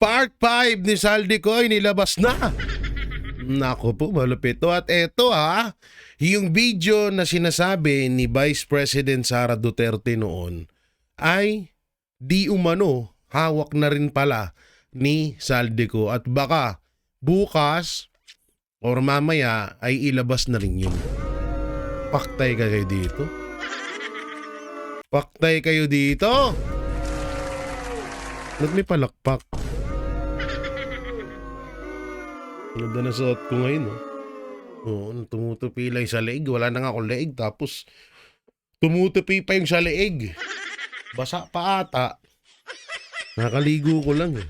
Part 5 ni Saldico ay nilabas na. Nako po, malupit to. At eto yung video na sinasabi ni Vice President Sara Duterte noon ay di umano hawak na rin pala ni Saldico. At baka bukas or mamaya ay ilabas na rin yun. Paktay kayo dito. Paktay kayo dito. Ba't may palakpak? Ganda na suot ko ngayon, no? Oo, tumutupi lang sa leeg. Wala na nga akong leeg. Tapos, tumutupi pa yung sa leeg. Basa pa ata. Nakaligo ko lang, eh.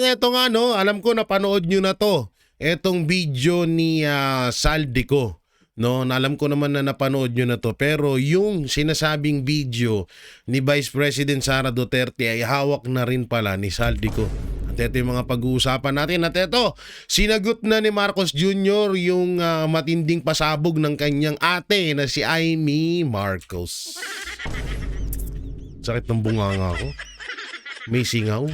Eto nga, no? Alam ko napanood nyo na to. Etong video ni Saldico. No, alam ko naman na napanood nyo na to. Pero yung sinasabing video ni Vice President Sara Duterte ay hawak na rin pala ni Saldico. At ito yung mga pag-uusapan natin. At ito, sinagot na ni Marcos Jr. yung matinding pasabog ng kanyang ate na si Amy Marcos. Sakit ng bunganga ko. May singaw.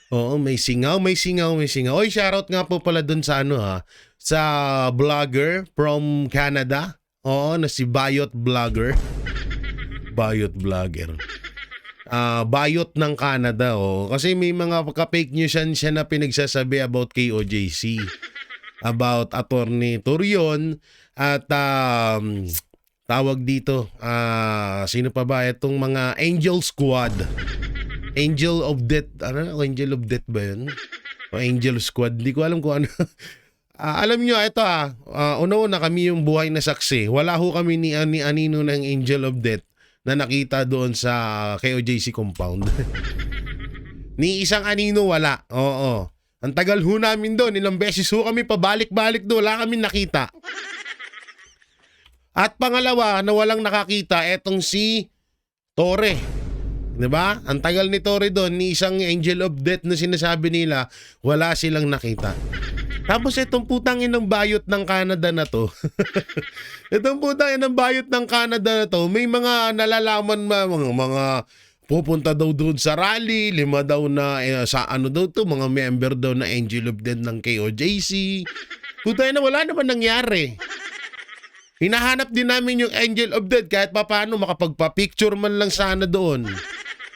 Oo, may singaw. Oy, shoutout nga po pala dun sa sa vlogger from Canada. Oo, na si Bayot Vlogger. Bayot Vlogger. Bayot ng Canada, kasi may mga ka-fake news siya na pinagsasabi about KOJC, about Attorney Torion at tawag dito, sino pa ba itong mga Angel Squad, Angel of Death, Angel of Death ba yun? O Angel Squad, hindi ko alam kung ano. Alam nyo, ito una-una kami yung buhay na saksi, wala ho kami ni Anino ng Angel of Death na nakita doon sa KOJC compound. Ni isang anino wala. Oo. Ang tagal ho namin doon. Ilang beses ho kami pabalik-balik doon. Wala kami nakita. At pangalawa na walang nakakita, etong si Torre. Diba? Ang tagal ni Torre doon, ni isang Angel of Death na sinasabi nila, wala silang nakita. Tapos itong putang inang bayot ng Canada na to. Itong putang inang bayot ng Canada na to, may mga nalalaman mga pupunta daw doon sa rally, 5 daw na sa daw to, mga member daw na Angel of Death ng KOJC. Putang ina, wala naman nangyari. Hinahanap din namin yung Angel of Death kahit papaano makapagpa-picture man lang sana doon.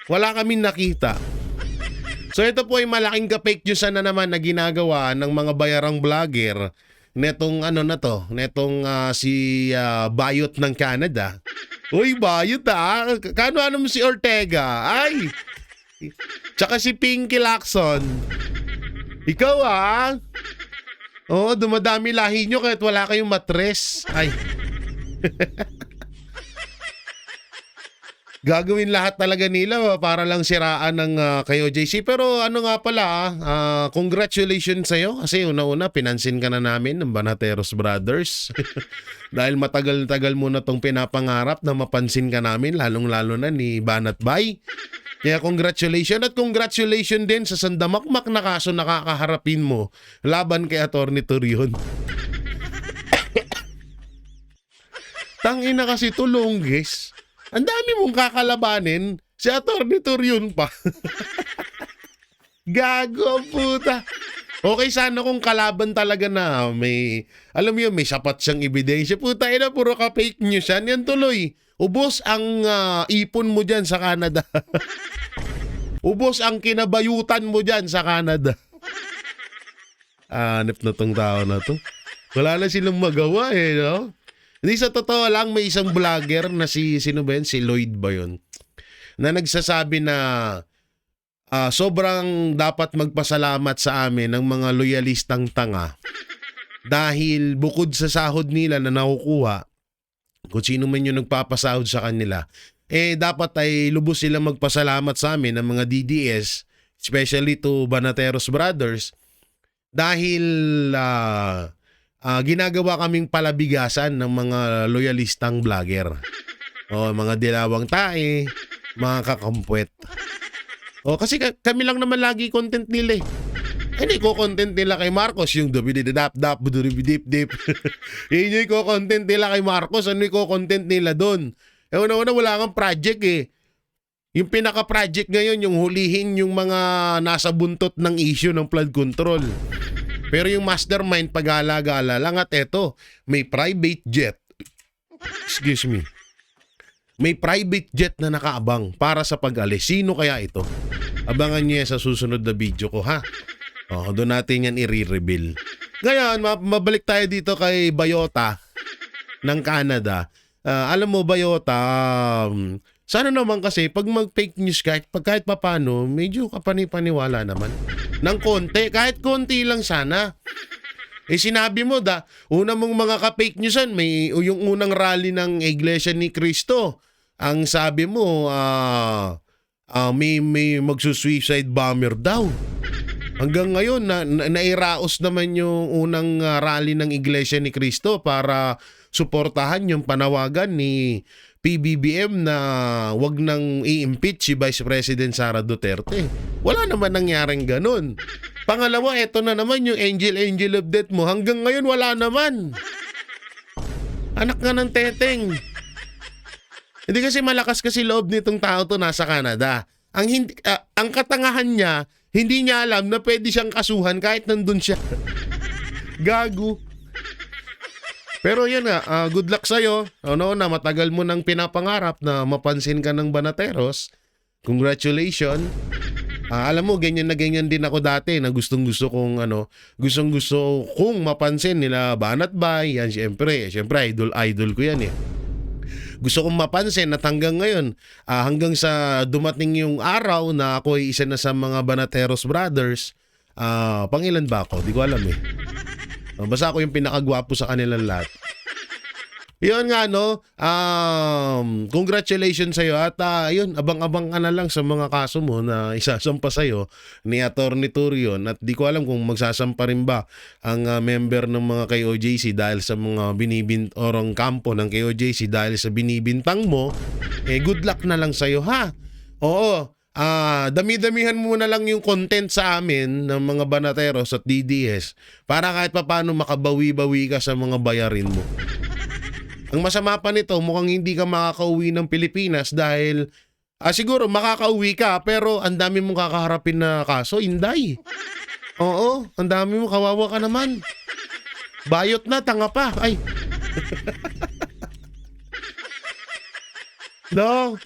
Wala kaming nakita. So ito po ay malaking ka-fake news na naman na ginagawa ng mga bayarang vlogger netong netong si Bayot ng Canada. Uy, Bayot Kano mo si Ortega? Ay! Tsaka si Pinky Lacson. Ikaw Oo, dumadami lahi nyo kahit wala kayong matres. Ay. Gagawin lahat talaga nila para lang siraan ng KOJC. Pero nga pala, congratulations sa'yo. Kasi una-una, pinansin ka na namin ng Banateros Brothers. Dahil matagal-tagal mo na tong pinapangarap na mapansin ka namin, lalong-lalo na ni Banat Bay. Kaya congratulations at congratulations din sa sandamakmak na kaso na kakaharapin mo laban kay Atty. Torion. Tangina kasi tulong, guys. Ang dami mong kakalabanin, si Atty. Torion pa. Gago, puta. Okay sana kung kalaban talaga na may, alam mo yun, may sapat siyang ebidensya. Puta, puro ka fake news yan. Yan tuloy. Ubos ang ipon mo dyan sa Canada. Ubos ang kinabayutan mo dyan sa Canada. Hanip na tong tao na to. Wala na silang magawa no? Hindi, sa totoo lang, may isang vlogger na sino ba yun? Si Lloyd ba yun? Na nagsasabi na sobrang dapat magpasalamat sa amin ng mga loyalistang tanga. Dahil bukod sa sahod nila na nakukuha, kung sino man yung nagpapasahod sa kanila, dapat ay lubos silang magpasalamat sa amin ng mga DDS, especially to Banateros Brothers, dahil ginagawa kaming palabigasan ng mga loyalistang vlogger. Mga dilawang tae, mga kakampwet. Kasi kami lang naman lagi content nila Hindi ko content nila kay Marcos yung dubididap-dap, buduribidip-dip. Yun yung ko-content nila kay Marcos. Ano yung ko-content nila doon? Una-una wala kang project Yung pinaka-project ngayon, yung hulihin yung mga nasa buntot ng issue ng flood control. Pero yung mastermind, pag-alagala lang at eto, may private jet. Excuse me. May private jet na nakaabang para sa pag-alis. Sino kaya ito? Abangan niyo sa susunod na video ko, ha? Doon natin yan i-reveal. Ngayon, mabalik tayo dito kay Bayota ng Canada. Alam mo, Bayota, sana naman kasi pag mag-fake news kahit papano, medyo kapani-paniwala naman. Ng konti, kahit konti lang sana. Sinabi mo una mong mga ka-fake newsan, may yung unang rally ng Iglesia ni Cristo. Ang sabi mo, may magsusuicide bomber daw. Hanggang ngayon, nairaos naman yung unang rally ng Iglesia ni Cristo para suportahan yung panawagan ni PBBM na wag nang i-impeach si Vice President Sara Duterte. Wala naman nangyaring ganun. Pangalawa, eto na naman yung angel of death mo. Hanggang ngayon, wala naman. Anak nga ng teteng. Hindi kasi malakas kasi loob nitong tao to nasa Canada. Ang katangahan niya, hindi niya alam na pwede siyang kasuhan kahit nandun siya. Gago. Pero yun nga, good luck sa'yo. Na matagal mo nang pinapangarap na mapansin ka ng Banateros. Congratulations. Alam mo, ganyan na ganyan din ako dati na gustong-gusto kong mapansin nila Banat Bay. Yan, syempre, idol ko yan eh. Gusto kong mapansin at hanggang ngayon, hanggang sa dumating yung araw na ako ay isa na sa mga Banateros brothers, pangilan ba ako? Di ko alam eh. Basta ako yung pinakagwapo sa kanilang lahat. Yun nga congratulations sa'yo at yun, abang-abang ka na lang sa mga kaso mo na isasampa sa'yo ni Atty. Turion at di ko alam kung magsasampa rin ba ang member ng mga KOJC dahil sa mga orong kampo ng KOJC dahil sa binibintang mo. Good luck na lang sa'yo, ha? Oo. Dami-damihan mo na lang yung content sa amin ng mga Banateros at DDS para kahit papaano makabawi-bawi ka sa mga bayarin mo. Ang masama pa nito, mukhang hindi ka makakauwi ng Pilipinas dahil siguro makakauwi ka pero ang dami mong kakaharapin na kaso, Inday. Oo, ang dami mo, kawawa ka naman. Bayot na, tanga pa. Ay. No.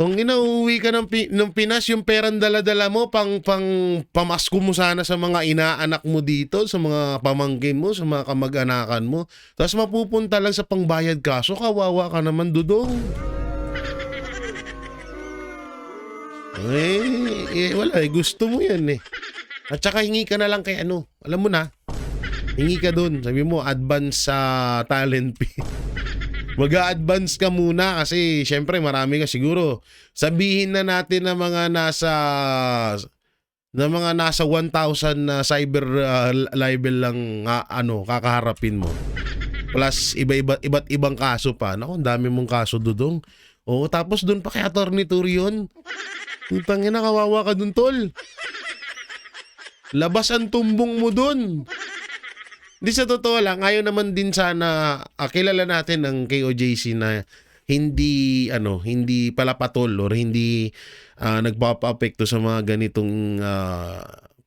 Kung inauwi ka ng Pinas, yung perang dala-dala mo, pamasko mo sana sa mga inaanak mo dito, sa mga pamangkin mo, sa mga kamag-anakan mo. Tapos mapupunta lang sa pangbayad kaso, kawawa ka naman, Dudong. Wala gusto mo yan eh. At saka hingi ka na lang kay alam mo na, hingi ka dun, sabi mo, advance sa talent fee. Mag-a-advance ka muna kasi syempre marami ka siguro. Sabihin na natin na mga nasa 1,000 na cyber libel lang kakaharapin mo. Plus iba't ibang kaso pa. Naku, ang dami mong kaso, Dudong. Oo, tapos doon pa kay Atty. Turion. Utangin na, kawawa ka dun, tol. Labas ang tumbong mo dun. Di sa totoo lang, ayaw naman din sana kilala natin ang KOJC na hindi palapatol or hindi nagpapa-apekto sa mga ganitong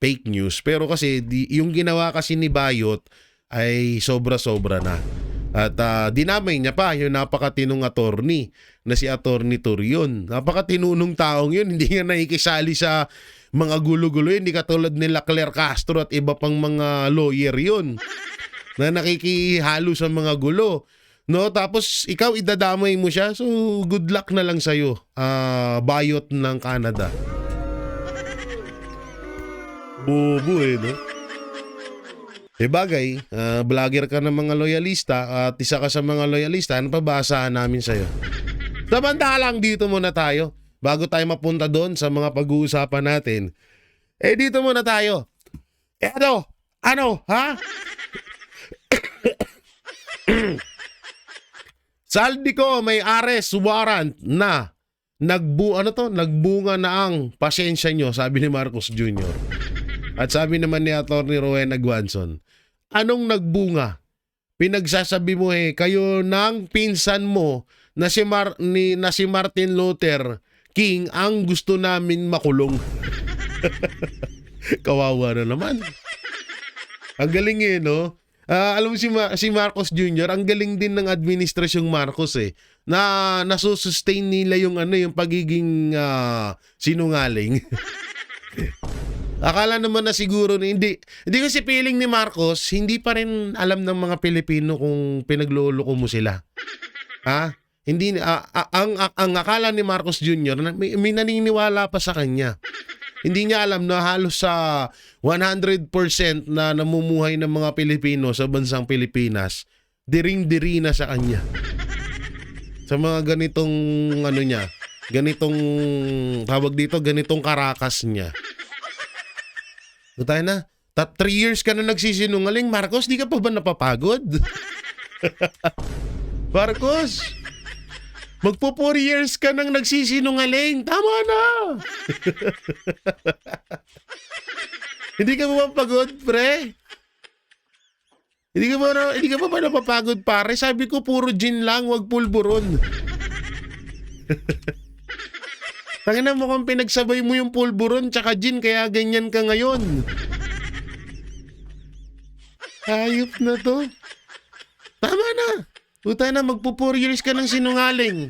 fake news. Pero kasi yung ginawa kasi ni Bayot ay sobra-sobra na. At dinamay niya pa yung napakatinong attorney na si Atty. Turion. Napakatinunong taong yun, hindi nga nakikisali sa mga gulo-gulo, hindi katulad nila Claire Castro at iba pang mga lawyer yun na nakikihalo sa mga gulo. No, tapos ikaw idadamay mo siya. So good luck na lang sa'yo, Bayot ng Canada. Bobo no? Bagay, vlogger ka ng mga loyalista at isa ka sa mga loyalista, ano pa basahan namin sa'yo? Samantalang dito muna tayo. Bago tayo mapunta doon sa mga pag-uusapan natin, dito muna tayo. Ha? Saldico may arrest warrant na nagbunga na ang pasensya nyo, sabi ni Marcos Jr. At sabi naman ni Atty. Rowena Guanzon, anong nagbunga? Pinagsasabi mo kayo ng pinsan mo na si Martin Luther king ang gusto namin makulong. Kawawa na naman. Ang galing no? Alam mo si Marcos Jr., ang galing din ng administrasyong Marcos na nasusustain nila yung yung pagiging sinungaling. Akala naman na siguro hindi kasi feeling ni Marcos, hindi pa rin alam ng mga Pilipino kung pinagloloko mo sila. Hindi ang akala ni Marcos Jr. May naniniwala pa sa kanya. Hindi niya alam na halos sa 100% na namumuhay ng mga Pilipino sa bansang Pilipinas, diring-diri na sa kanya. Sa mga ganitong ganitong tawag dito, ganitong karakas niya. So tayo na, 3 years ka na nagsisinungaling, Marcos, di ka pa ba napapagod? Marcos, magpo 4 years ka nang nagsisinungaling. Tama na. Hindi ka ba mapagod, pre? Hindi ka ba napapagod, pare? Sabi ko puro gin lang, wag pulburon. Tangina mo kung pinagsabay mo yung pulburon tsaka gin kaya ganyan ka ngayon. Hayop na to. Tama na. Puta na, magpo 4 years ka ng sinungaling.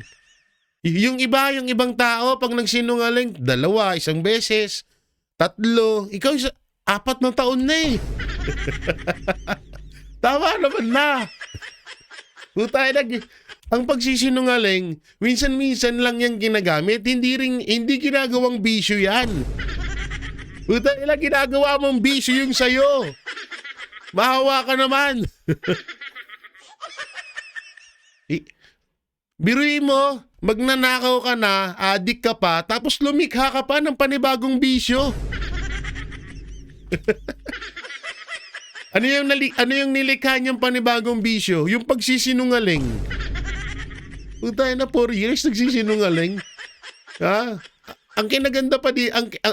Yung ibang tao, pag nagsinungaling, 2, 1 beses, 3, ikaw 4 na taon na Tama naman na. Puta na, ang pagsisinungaling, minsan-minsan lang yung ginagamit, hindi ginagawang bisyo yan. Puta na, ginagawa mong bisyo yung sayo. Mahawa ka naman. Biruin mo, magnanakaw ka na, adik ka pa, tapos lumikha ka pa ng panibagong bisyo. Ano yung nilikha niyang panibagong bisyo? Yung pagsisinungaling. Puta na, 4 years nagsisinungaling. Ang kinaganda pa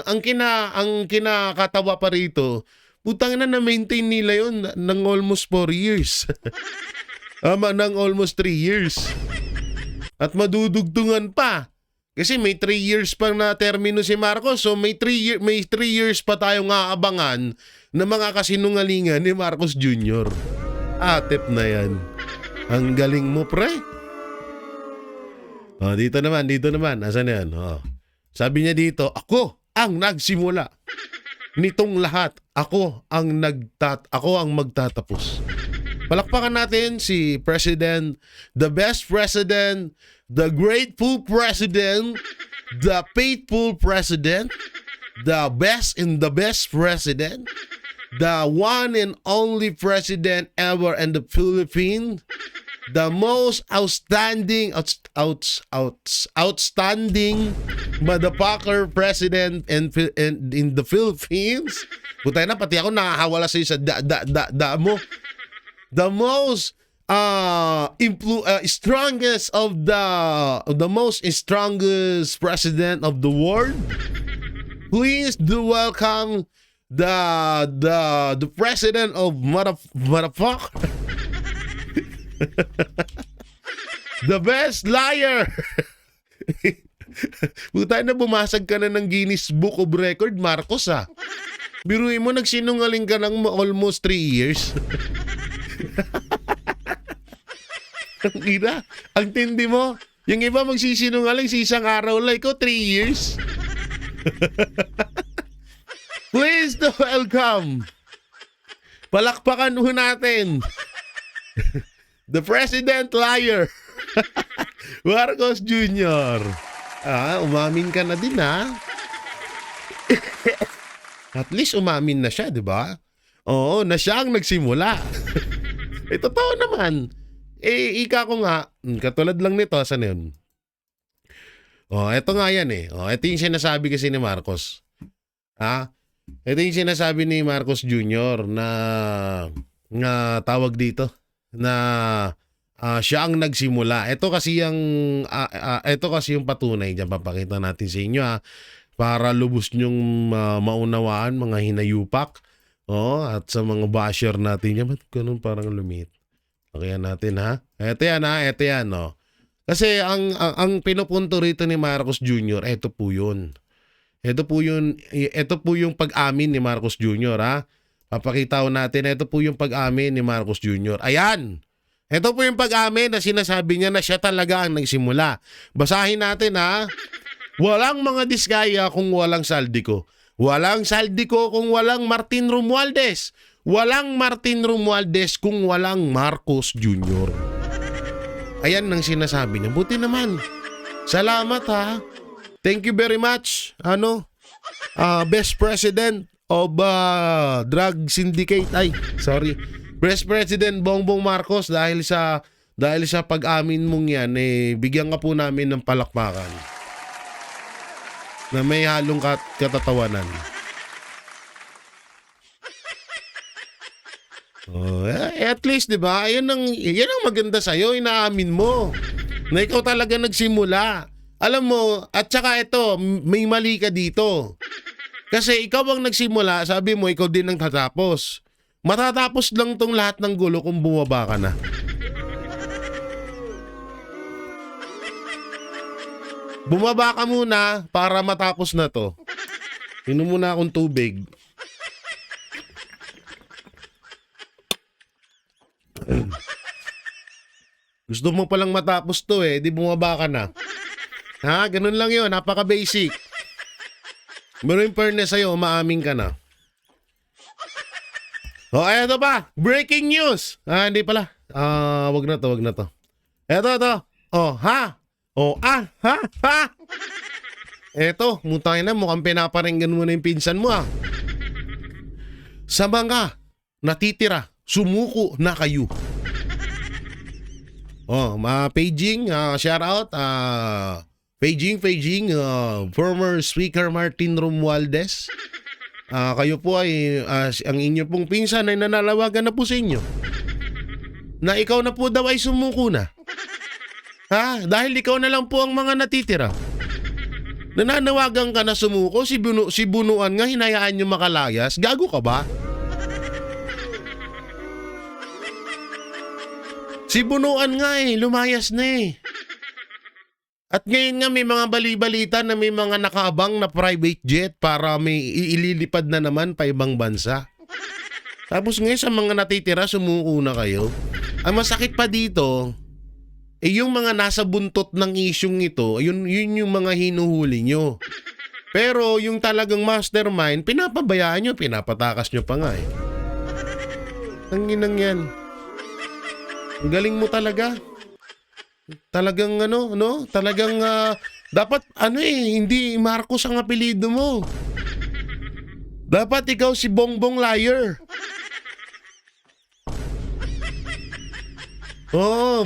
ang kinakatawa pa rito, putang na-maintain nila yun ng almost 4 years. Ng almost 3 years. At madudugtungan pa. Kasi may 3 years pa na termino si Marcos. So may 3 years pa tayong aabangan na mga kasinungalingan ni Marcos Jr. Atep na yan. Ang galing mo, pre. Dito naman. Asan yan? Sabi niya dito, ako ang nagsimula nitong lahat. Ako ang magtatapos. Palakpakan natin si President, the best President, the grateful President, the faithful President, the best in the best President, the one and only President ever in the Philippines, the most outstanding motherfucker President in the Philippines. Putay na, pati ako nakahawala sa da mo. The most strongest of the most strongest president of the world. Please do welcome the president of motherfucker. The best liar. Buta na, bumasag ka na ng Guinness Book of Record, Marcos Biruin mo, nagsinungaling ka ng almost 3 years. Ang tindi mo. Yung iba magsisinungaling sa isang araw lang, ikaw 3 years. Please do welcome. Palakpakan ho natin. The President Liar. Marcos Jr. Umamin ka na din At least umamin na siya, di ba? Oo, na siya ang nagsimula. Totoo naman. Ika ko nga, katulad lang nito, saan yun? Eto nga yan Ito yung sinasabi kasi ni Marcos. Ito yung sinasabi ni Marcos Jr. na tawag dito, na siya ang nagsimula. Ito kasi yung patunay. Diyan papakita natin sa inyo para lubos nyong maunawaan, mga hinayupak. At sa mga basher natin yan, ba't ganun parang lumit? Okay natin Ito yan. Kasi Kasi ang pinupunto rito ni Marcos Jr., ito po yun. Ito po yung pag-amin ni Marcos Jr. ha. Papakita ko natin, ito po yung pag-amin ni Marcos Jr. Ayan! Ito po yung pag-amin na sinasabi niya na siya talaga ang nagsimula. Basahin natin ha. Walang mga diskaya kung walang Saldico. Walang Saldico kung walang Martin Romualdez. Walang Martin Romualdez kung walang Marcos Jr. Ayan ang sinasabi niya. Buti naman. Salamat ha. Thank you very much. Best President of Drug Syndicate. Ay, sorry. Best President Bongbong Marcos, dahil sa pag-amin mong yan, bigyan ka po namin ng palakpakan na may halong katatawanan. At least, di ba? Yan ang maganda sa'yo, inaamin mo na ikaw talaga nagsimula. Alam mo, at saka ito, may mali ka dito. Kasi ikaw ang nagsimula, sabi mo, ikaw din ang tatapos. Matatapos lang tong lahat ng gulo kung bumaba ka na. Bumaba ka muna para matapos na to. Inom muna akong tubig. Gusto mo palang matapos to di bumaba ka na. Ha? Ganun lang yun. Napaka-basic. Pero in fairness sa'yo, umaamin ka na. Eto pa. Breaking news. Hindi pala. Wag na to. Eto. Ha? Eto, mutay na. Mukhang pinaparinggan mo na yung pinsan mo Sa mga natitira, sumuko na kayo. Paging, shout out. Paging, former Speaker Martin Romualdez. Kayo po ay ang inyo pong pinsan ay nanalawagan na po sa inyo na ikaw na po daw ay sumuko na. Dahil ikaw na lang po ang mga natitira. Nananawagan ka na sumuko, si Bunuan nga hinayaan nyo makalayas. Gago ka ba? Si Bunuan nga lumayas na At ngayon nga may mga bali-balita na may mga nakaabang na private jet para may ililipad na naman pa ibang bansa. Tapos ngayon sa mga natitira, sumuko na kayo. Ang masakit pa dito, yung mga nasa buntot ng isyong ito, yun yung mga hinuhuli nyo. Pero yung talagang mastermind, pinapabayaan nyo, pinapatakas nyo pa nga Ang ginang yan. Ang galing mo talaga. Talagang talagang dapat hindi Marcos ang apelyido mo. Dapat ikaw si Bongbong Liar.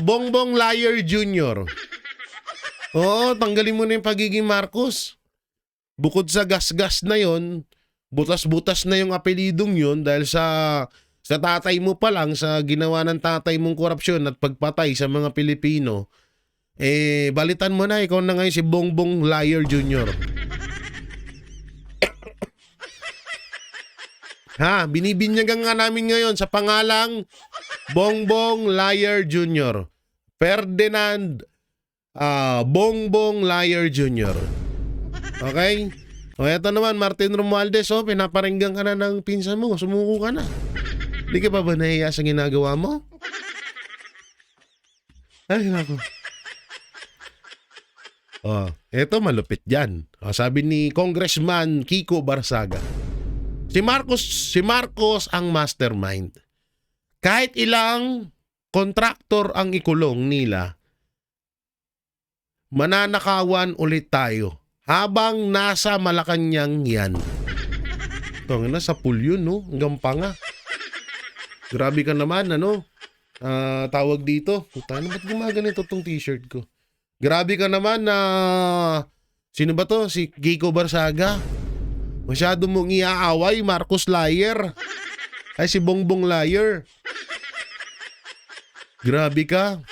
Bongbong Liar Jr. Tanggalin mo na yung pagiging Marcos. Bukod sa gas-gas na yon, butas-butas na yung apelyidong yon dahil sa tatay mo pa lang, sa ginawa ng tatay mong korupsyon at pagpatay sa mga Pilipino, balitan mo na, ikaw na ngayon si Bongbong Liar Jr. Binibinyagan nga namin ngayon sa pangalang Bongbong Liar Jr. Ferdinand Bongbong Liar Jr. Okay? Eto naman, Martin Romualdez, pinaparinggan ka na ng pinsan mo, sumuko ka na. Hindi ka pa ba nahiya sa ginagawa mo? Ay, nako. Eto malupit dyan. Sabi ni Congressman Kiko Barsaga, si Marcos ang mastermind. Kahit ilang kontraktor ang ikulong nila, mananakawan ulit tayo habang nasa Malacanang yan. Ito nga na, sa pool yun, hanggang pa nga. Grabe ka naman, tawag dito. Puta, ba't gumaganito tong t-shirt ko? Grabe ka naman na... Sino ba to? Si Kiko Barsaga. Masyado mong iaaway, Marcos Liar. Ay, si Bongbong Liar. Grabe ka.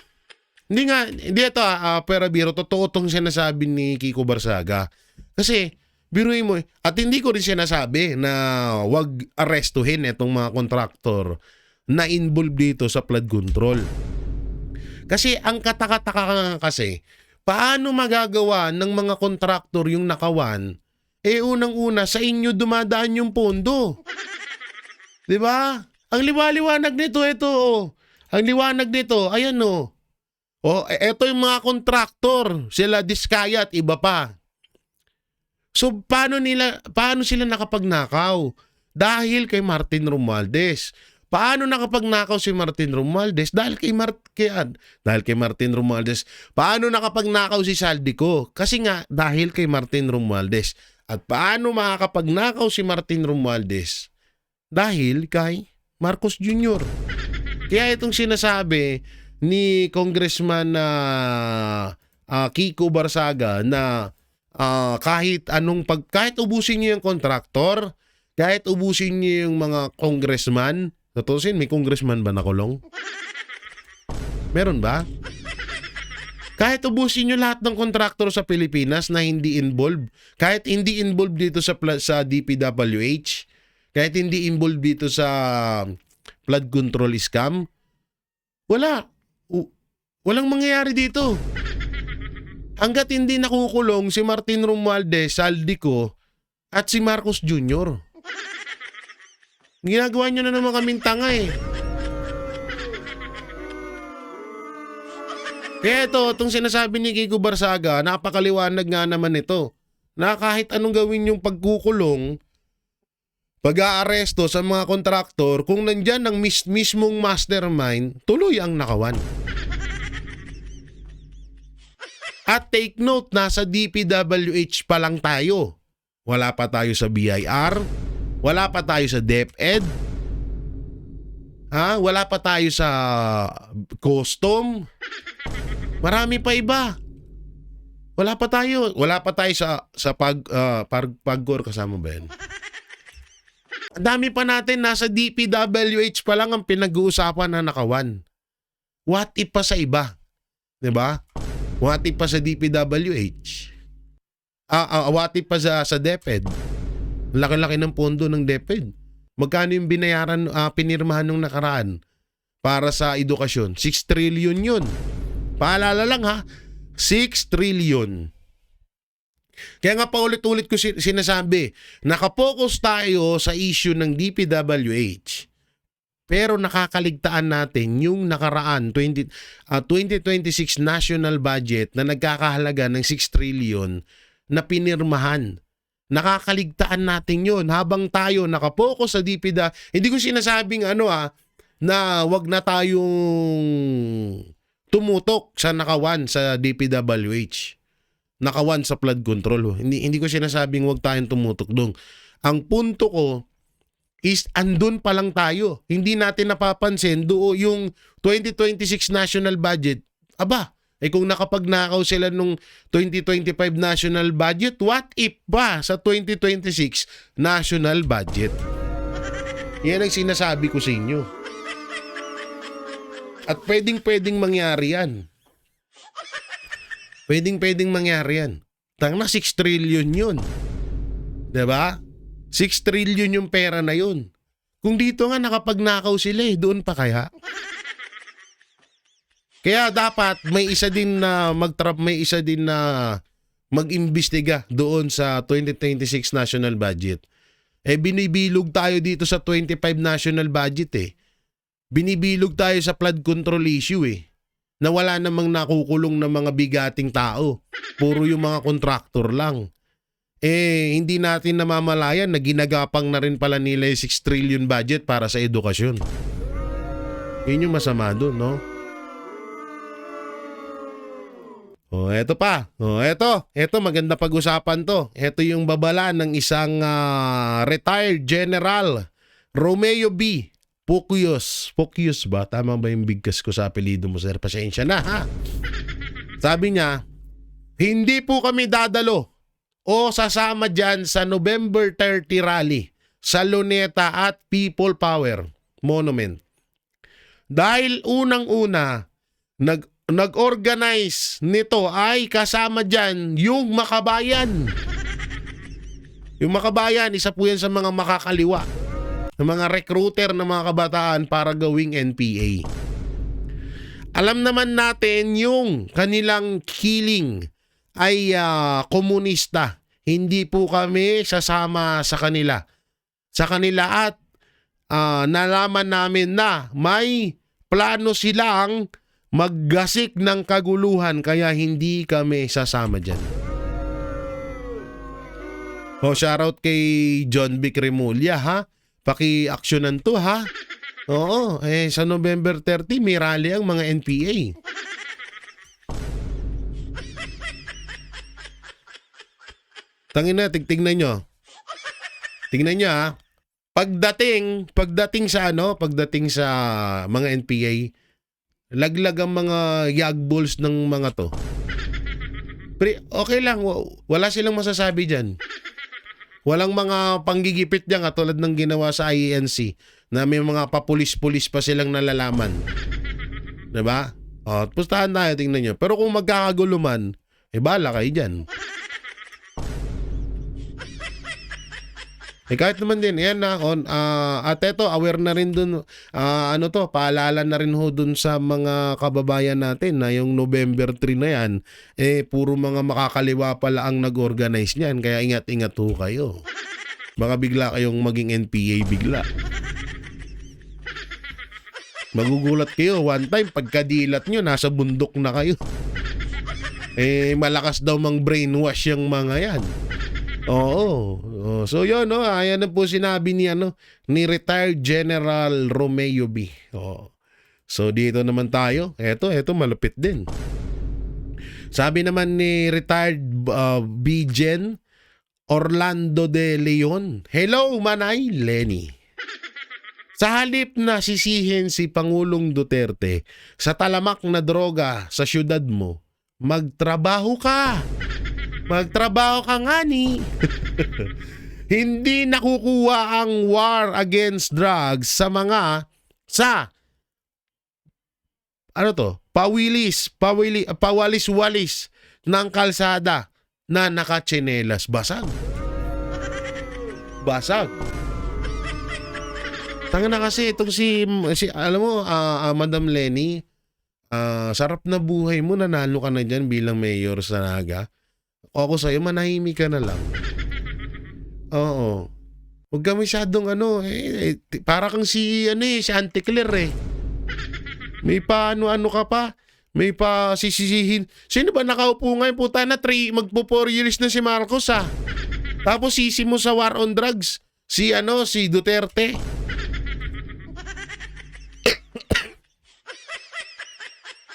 Hindi ito, pero biro, totoo itong sinasabi ni Kiko Barsaga. Kasi, biruin mo, at hindi ko rin sinasabi na wag arestuhin itong mga kontraktor na involved dito sa flood control. Kasi ang kataka-taka nga kasi, paano magagawa ng mga kontraktor yung nakawan? Unang-una sa inyo dumadaan yung pondo. 'Di ba? Ang liwanag nito, ito. Ang liwanag nito, ayan o. Eto yung mga kontraktor, sila Diskaya at iba pa. So paano sila nakapagnakaw? Dahil kay Martin Romualdez. Paano nakapagnakaw si Martin Romualdez? Dahil kay Martin Romualdez. Paano nakapagnakaw si Saldico? Kasi nga dahil kay Martin Romualdez. At paano makakapagnakaw si Martin Romualdez? Dahil kay Marcos Jr. Kaya itong sinasabi ni Congressman Kiko Barsaga na kahit ubusin niyo yung kontraktor, kahit ubusin niyo yung mga congressman, tutusin, may congressman ba nakulong? Meron ba? Kahit ubusin nyo lahat ng kontraktor sa Pilipinas na hindi involved, kahit hindi involved dito sa DPWH, kahit hindi involved dito sa flood control scam, walang mangyayari dito. Hanggat hindi nakukulong si Martin Romualdez, Saldico, at si Marcos Jr. Ginagawa nyo na naman kaming tanga eh. Kaya itong sinasabi ni Kiko Barsaga, napakaliwanag nga naman ito. Na kahit anong gawin yung pagkukulong, pag-aaresto sa mga kontraktor, kung nandyan ang mismong mastermind, tuloy ang nakawan. At take note, nasa DPWH pa lang tayo. Wala pa tayo sa BIR, wala pa tayo sa DepEd, wala pa tayo sa custom. Marami pa iba. Wala pa tayo sa pagkor kasama ba yan? Ang dami pa natin, nasa DPWH pa lang ang pinag-uusapan na nakawan. What if pa sa iba? 'Di ba? What if pa sa DPWH? What if pa sa DepEd? Laki-laki ng pondo ng DepEd. Magkano yung binayaran, pinirmahan nung nakaraan para sa edukasyon? 6 trillion yun. Paalala lang ha, 6 trillion. Kaya nga paulit-ulit ko sinasabi, nakapokus tayo sa issue ng DPWH. Pero nakakaligtaan natin yung nakaraan 2026 national budget na nagkakahalaga ng 6 trillion na pinirmahan. Nakakaligtaan natin yun habang tayo nakapokus sa DPWH. Hindi ko sinasabing na wag na tayong tumutok sa nakawan sa DPWH. Nakawan sa flood control. Hindi ko sinasabing wag tayong tumutok doon. Ang punto ko is andun pa lang tayo. Hindi natin napapansin doon yung 2026 national budget. Kung nakapagnakaw sila nung 2025 national budget, what if ba sa 2026 national budget? Yan ang sinasabi ko sa inyo. At pwedeng mangyari yan. Pwedeng mangyari yan. Tangna 6 trillion yun. 'Di ba? 6 trillion yung pera na yun. Kung dito nga nakapagnakaw sila doon pa kaya? Kaya dapat may isa din na mag-imbestiga doon sa 2026 national budget. Binibilog tayo dito sa 25 national budget Binibilog tayo sa flood control issue na wala namang nakukulong na mga bigating tao. Puro yung mga kontraktor lang. Hindi natin namamalayan na ginagapang na rin pala nila yung 6 trillion budget para sa edukasyon. Yun yung masama doon, no? Eto pa. Eto maganda pag-usapan to. Eto yung babala ng isang retired general, Romeo B. Pukyos ba? Tama ba yung bigkas ko sa apelido mo, sir? Pasensya na, ha? Sabi niya, hindi po kami dadalo o sasama dyan sa November 30 rally sa Luneta at People Power Monument. Dahil unang-una, nag-organize nito ay kasama dyan yung Makabayan. Yung Makabayan, isa po yan sa mga makakaliwa, ng mga recruiter ng mga kabataan para gawing NPA. Alam naman natin yung kanilang killing ay komunista. Hindi po kami sasama sa kanila. At nalaman namin na may plano silang maggasik ng kaguluhan kaya hindi kami sasama dyan. Shoutout kay John Vic Remulla ha. Paki-aksyonan to ha. Oo, sa November 30 may rally ang mga NPA. Tangina, tignan nyo. Tingnan nyo ha. Pagdating sa mga NPA, laglag ang mga yagballs ng mga to. Pero okay lang, wala silang masasabi dyan. Walang mga panggigipit dyan katulad ng ginawa sa IENC na may mga papulis-pulis pa silang nalalaman. Diba? Pustahan tayo, tingnan nyo. Pero kung magkakagulo man, bala kayo dyan. Kahit naman din, yan na, at eto, aware na rin dun, paalala na rin ho dun sa mga kababayan natin na yung November 3 na yan, puro mga makakaliwa pala ang nag-organize niyan, kaya ingat-ingat ho kayo. Baka bigla kayong maging NPA bigla. Magugulat kayo, one time, pagkadilat nyo, nasa bundok na kayo. Malakas daw mang brainwash yung mga yan. Oo. So yun, ayan na po sinabi ni retired General Romeo B. So dito naman tayo. Eto malupit din. Sabi naman ni retired B-Gen Orlando de Leon. Hello, Manay Lenny. Sa halip na sisihin si Pangulong Duterte sa talamak na droga sa syudad mo, magtrabaho ka. Magtrabaho ka nga ni. Hindi nakukuha ang war against drugs sa pawalis-walis ng kalsada na nakatsinelas. Basag. Tanga na kasi itong si alam mo, Madam Lenny, sarap na buhay mo, nanalo ka na dyan bilang mayor sa Naga. Ako sa'yo, manahimik ka na lang. Oo. Huwag ka masyadong para kang si Auntie Claire May ano ka pa? May pa sisisihin. Sino ba nakaupo ngayon? Puta na, magpo 4 years na si Marcos Tapos sisi mo sa war on drugs. Si Duterte.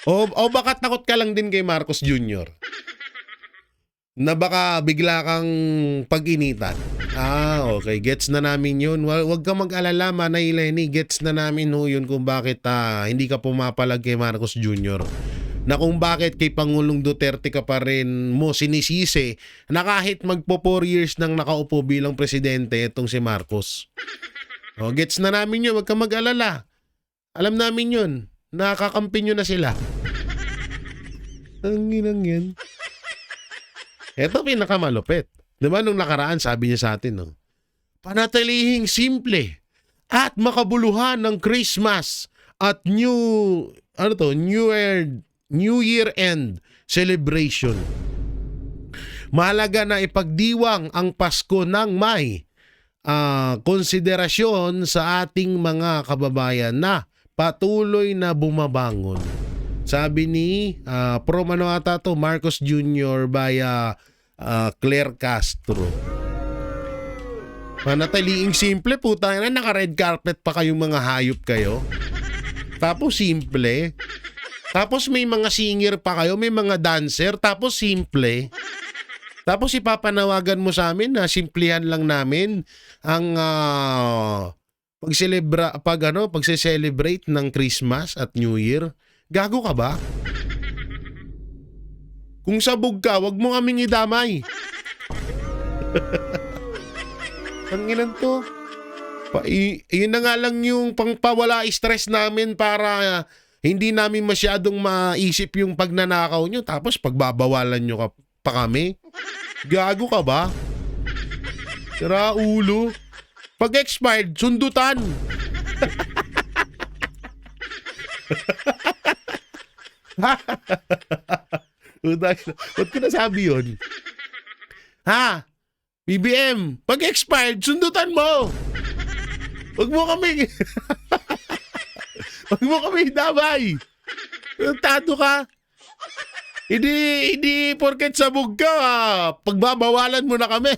o baka takot ka lang din kay Marcos Jr.? Na baka bigla kang pag-initan. Okay. Gets na namin yun. Huwag ka mag-alala, Manay Lenny. Gets na namin yun kung bakit hindi ka pumapalag kay Marcos Jr. Na kung bakit kay Pangulong Duterte ka pa rin mo sinisisi na kahit magpo 4 years nang nakaupo bilang presidente itong si Marcos. Gets na namin yun. Huwag ka mag-alala. Alam namin yun. Nakakampi nyo na sila. Ang ginang yan. Ito pinakamalupit. Diba nung nakaraan sabi niya sa atin, panatilihing simple at makabuluhan ng Christmas at New Year End celebration. Mahalaga na ipagdiwang ang Pasko ng may konsiderasyon sa ating mga kababayan na patuloy na bumabangon. Sabi ni Marcos Jr. via Claire Castro. Manatiliing simple, puta na, naka-red carpet pa kayong mga hayop kayo. Tapos simple. Tapos may mga singer pa kayo, may mga dancer, tapos simple. Tapos ipapanawagan mo sa amin na simplihan lang namin ang pag-celebrate ng Christmas at New Year. Gago ka ba? Kung sabog ka, wag mo kaming idamay. Ang inan to. Yun na nga lang yung pangpawala stress namin para hindi namin masyadong maisip yung pagnanakaw nyo. Tapos pagbabawalan nyo pa kami. Gago ka ba? Tira ulo. Pag expired, sundutan. Ba't ko nasabi yun? Ha? BBM, pag expired, sundutan mo. Huwag mo kami... Huwag mo kami damay. Tado ka. Hindi porket sabog ka, pagbabawalan mo na kami.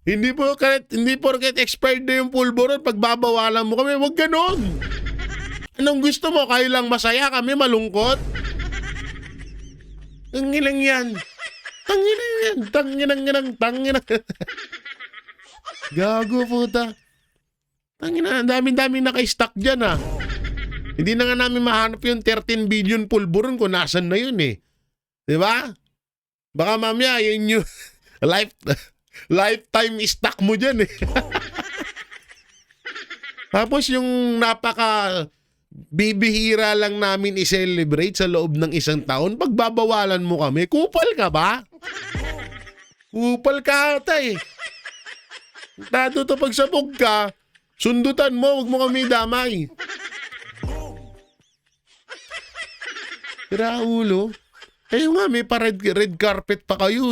hindi porket expired na yung pulburon, pagbabawalan mo kami. Huwag ganon. Anong gusto mo? Kayo lang masaya, kami malungkot? Tanginang yan. Tanginang. Gago puta. Tangina, daming naka-stack dyan Hindi na nga namin mahanap yung 13 billion pulburon kung nasan na yun Diba? Baka mamaya yun yung lifetime stock mo dyan Tapos yung bibihira lang namin i-celebrate sa loob ng isang taon, pagbabawalan mo kami, kupal ka ba? Kupal ka ata Tado to pagsabog ka, sundutan mo, huwag mo kami damay. Tira ulo. Kayo nga, may red carpet pa kayo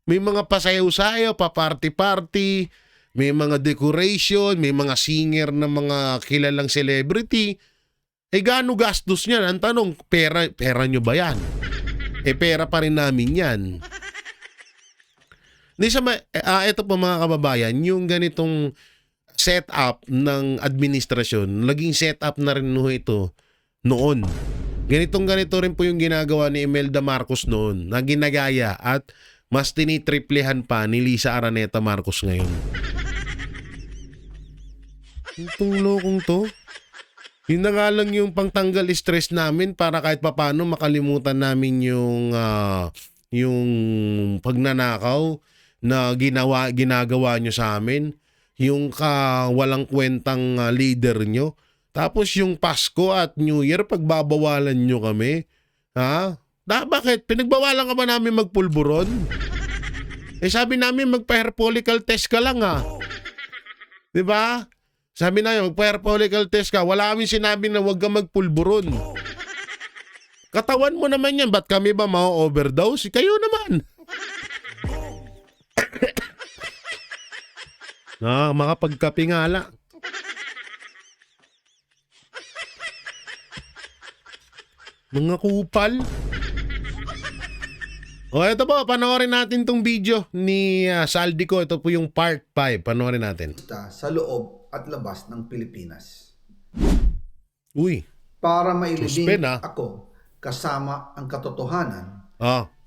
May mga pasayaw-sayaw, pa-party-party, may mga decoration, may mga singer na mga kilalang celebrity. Gaano gastos niyan? Ang tanong, pera nyo ba yan? Pera pa rin namin yan. Ito po mga kababayan, yung ganitong setup ng administrasyon, naging setup na rin ito noon. Ganito rin po yung ginagawa ni Imelda Marcos noon, na ginagaya at mas tinitriplehan pa ni Lisa Araneta Marcos ngayon. Itong lokong to. Yun na nga lang yung pangtanggal stress namin para kahit papano makalimutan namin yung pagnanakaw na ginagawa nyo sa amin. Yung walang kwentang leader nyo. Tapos yung Pasko at New Year, pagbabawalan nyo kami. Ha? Bakit? Pinagbawalan ka ba namin magpulburon? Sabi namin magpa-hair follicle test ka lang Diba? Sabi na yun, magpa-hair follicle test ka. Wala kami sinabi na huwag ka magpulburon. Katawan mo naman yan. Ba't kami ba ma-overdose? Kayo naman. Makapagkapingala. Mga kupal. Ito po, panoorin natin tong video ni Saldico. Ito po yung part 5. Panoorin natin. Sa loob at labas ng Pilipinas. Uy. Para mailibing ako kasama ang katotohanan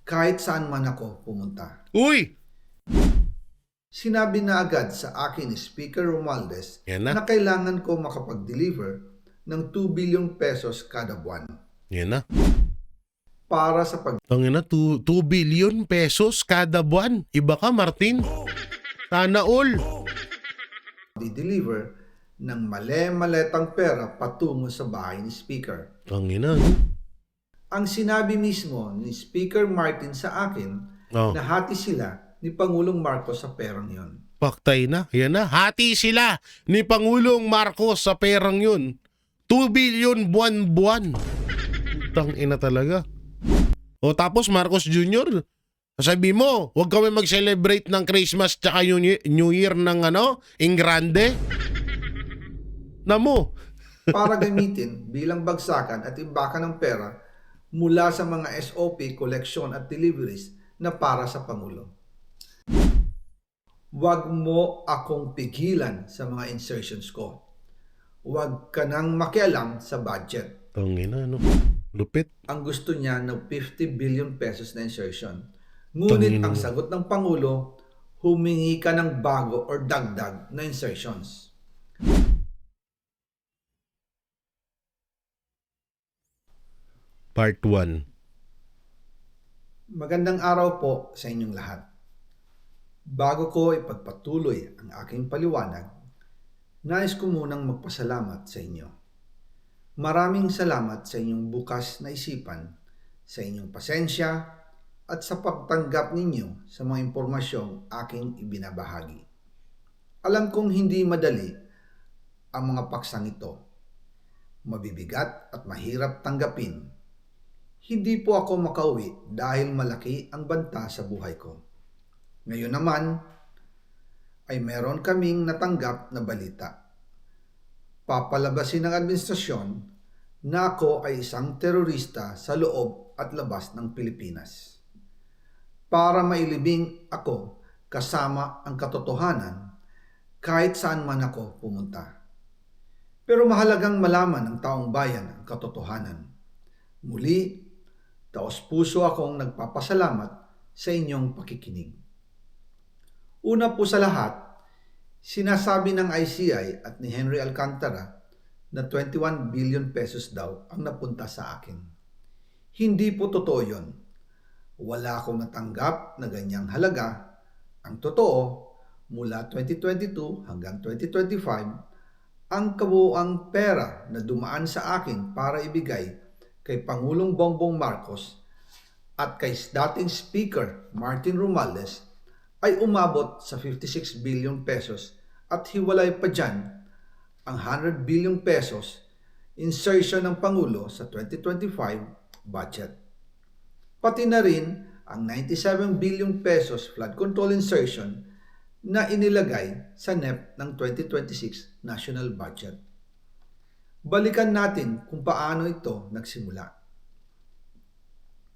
kahit saan man ako pumunta. Uy! Sinabi na agad sa akin ni Speaker Romualdez na kailangan ko makapag-deliver ng 2 billion pesos kada buwan. Yan na. Para sa 2 billion pesos kada buwan. Iba ka, Martin. Sana all. Di-deliver ng male-maletang pera patungo sa bahay ni Speaker. Ang sinabi mismo ni Speaker Martin sa akin na hati sila ni Pangulong Marcos sa perang yon. Paktay na. Yan na. Hati sila ni Pangulong Marcos sa perang yun. 2 billion buwan-buwan. Tangina talaga. Tapos Marcos Jr., sabi mo, huwag kami mag-celebrate ng Christmas tsaka New Year ng in grande. Namo. Para gamitin bilang bagsakan at imbakan ng pera mula sa mga SOP, koleksyon at deliveries na para sa Pangulo. Huwag mo akong pigilan sa mga insertions ko. Huwag ka nang makialam sa budget. Tangina, lupit. Ang gusto niya ng 50 billion pesos na insertion. Ngunit ang sagot ng Pangulo, humingi ka ng bago or dagdag na insertions. Part 1. Magandang araw po sa inyong lahat. Bago ko ipagpatuloy ang aking paliwanag, nais ko munang magpasalamat sa inyo. Maraming salamat sa inyong bukas na isipan, sa inyong pasensya, at sa pagtanggap ninyo sa mga impormasyong aking ibinabahagi. Alam kong hindi madali ang mga paksang ito. Mabibigat at mahirap tanggapin. Hindi po ako makauwi dahil malaki ang banta sa buhay ko. Ngayon naman ay meron kaming natanggap na balita. Papalabasin ng administrasyon na ako ay isang terorista sa loob at labas ng Pilipinas. Para mailibing ako kasama ang katotohanan kahit saan man ako pumunta. Pero mahalagang malaman ng taong bayan ang katotohanan. Muli, taos-puso akong nagpapasalamat sa inyong pakikinig. Una po sa lahat, sinasabi ng ICI at ni Henry Alcantara na 21 billion pesos daw ang napunta sa akin. Hindi po totoo yun. Wala akong natanggap na ganyang halaga. Ang totoo, mula 2022 hanggang 2025, ang kabuuang pera na dumaan sa akin para ibigay kay Pangulong Bongbong Marcos at kay dating Speaker Martin Romualdez ay umabot sa 56 billion pesos at hiwalay pa dyan ang 100 billion pesos insertion ng Pangulo sa 2025 budget. Pati na rin ang 97 billion pesos flood control insertion na inilagay sa NEP ng 2026 national budget. Balikan natin kung paano ito nagsimula.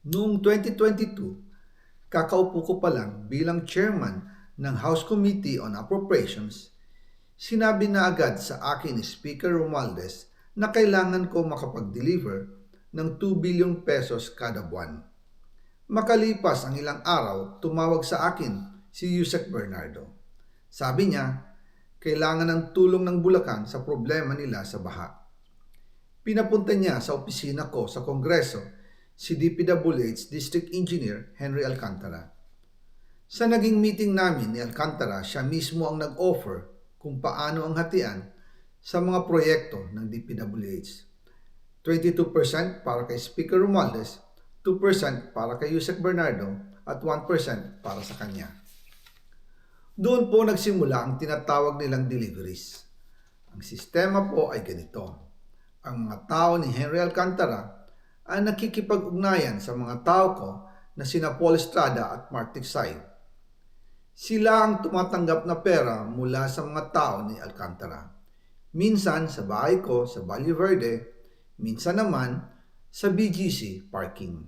Noong 2022, kakaupo ko pa lang bilang chairman ng House Committee on Appropriations, sinabi na agad sa akin ni Speaker Romualdez na kailangan ko makapag-deliver ng 2 billion pesos kada buwan. Makalipas ang ilang araw, tumawag sa akin si Yusek Bernardo. Sabi niya, kailangan ng tulong ng Bulacan sa problema nila sa baha. Pinapunta niya sa opisina ko sa Kongreso si DPWH District Engineer Henry Alcantara. Sa naging meeting namin ni Alcantara, siya mismo ang nag-offer kung paano ang hatian sa mga proyekto ng DPWH. 22% para kay Speaker Romualdez, 2% para kay Yusek Bernardo at 1% para sa kanya. Doon po nagsimula ang tinatawag nilang deliveries. Ang sistema po ay ganito. Ang mga tao ni Henry Alcantara ay nakikipag-ugnayan sa mga tao ko na sina Paul Estrada at Mark Tiksay. Sila ang tumatanggap na pera mula sa mga tao ni Alcantara. Minsan sa bahay ko sa Valle Verde, minsan naman sa BGC parking.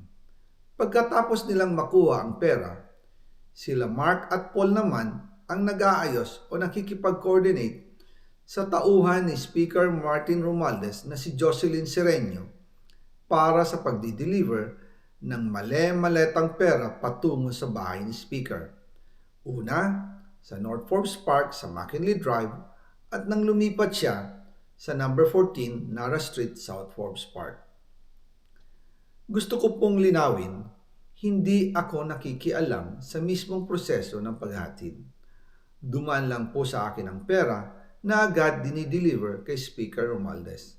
Pagkatapos nilang makuha ang pera, sila Mark at Paul naman ang nag-aayos o nakikipag-coordinate sa tauhan ni Speaker Martin Romualdez na si Jocelyn Sereño para sa pagdi-deliver ng male-maletang pera patungo sa bahay ni Speaker. Una, sa North Forbes Park sa McKinley Drive at nang lumipat siya sa number 14 Nara Street, South Forbes Park. Gusto ko pong linawin, hindi ako nakikialam sa mismong proseso ng paghatid. Dumaan lang po sa akin ang pera na agad dinideliver kay Speaker Romualdez.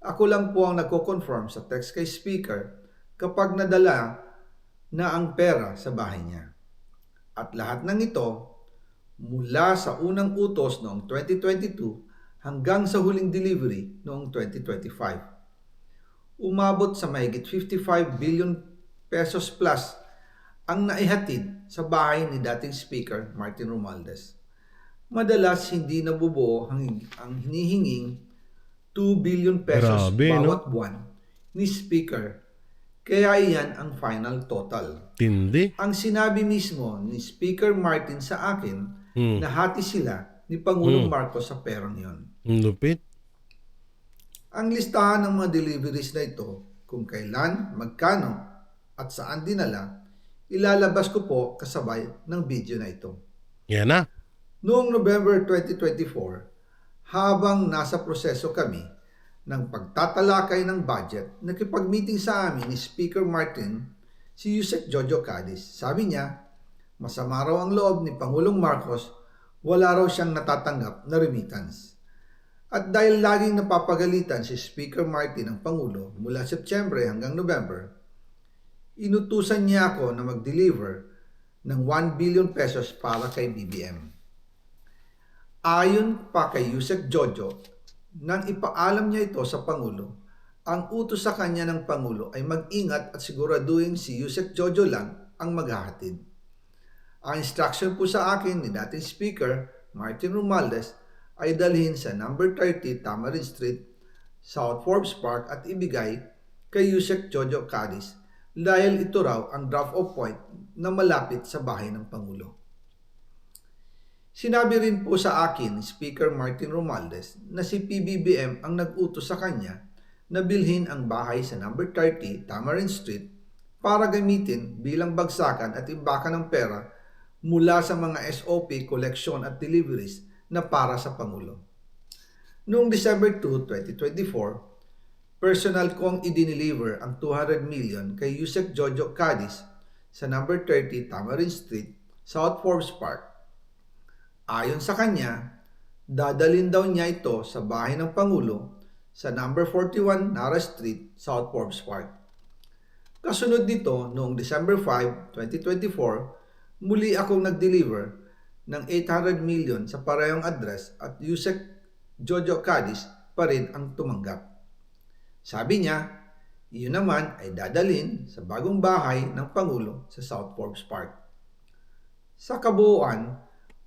Ako lang po ang nagko-confirm sa text kay Speaker kapag nadala na ang pera sa bahay niya. At lahat ng ito, mula sa unang utos noong 2022 hanggang sa huling delivery noong 2025. Umabot sa mahigit 55 billion pesos plus ang naihatid sa bahay ni dating Speaker Martin Romualdez. Madalas hindi nabubuo ang hinihinging 2 billion pesos Grabe, bawat buwan ni Speaker. Kaya iyan ang final total. Tindi. Ang sinabi mismo ni Speaker Martin sa akin na hati sila ni Pangulong Marcos sa perang yon. Lupit. Ang listahan ng mga deliveries na ito, kung kailan, magkano, at saan dinala, ilalabas ko po kasabay ng video na ito. Yan na. Noong November 2024, habang nasa proseso kami ng pagtatalakay ng budget, nakipag-meeting sa amin ni Speaker Martin si Yusek Jojo Cadiz. Sabi niya, masama raw ang loob ni Pangulong Marcos, wala raw siyang natatanggap na remittance. At dahil laging napapagalitan si Speaker Martin ng Pangulo mula Setyembre hanggang November, inutusan niya ako na mag-deliver ng 1 billion pesos para kay BBM. Ayon pa kay Yusek Jojo, nang ipaalam niya ito sa Pangulo, ang utos sa kanya ng Pangulo ay mag-ingat at siguraduhin si Yusek Jojo lang ang maghahatid. Ang instruction po sa akin ni dating Speaker Martin Romualdez ay dalhin sa number 30 Tamarind Street, South Forbes Park at ibigay kay Yusek Jojo Cadiz dahil ito raw ang drop-off point na malapit sa bahay ng Pangulo. Sinabi rin po sa akin ni Speaker Martin Romualdez na si PBBM ang nag-utos sa kanya na bilhin ang bahay sa number 30 Tamarind Street para gamitin bilang bagsakan at imbakan ng pera mula sa mga SOP, collection at deliveries na para sa Pangulo. Noong December 2, 2024, personal kong i-deliver ang 200 million kay Yusek Jojo Cadiz sa number 30 Tamarind Street, South Forbes Park. Ayon sa kanya, dadalhin daw niya ito sa bahay ng Pangulo sa number 41 Nara Street, South Forbes Park. Kasunod nito, noong December 5, 2024, muli akong nag-deliver ng 800 million sa parehong address at Yusek Jojo Cadiz pa rin ang tumanggap. Sabi niya, iyon naman ay dadalhin sa bagong bahay ng Pangulo sa South Forbes Park. Sa kabuuan,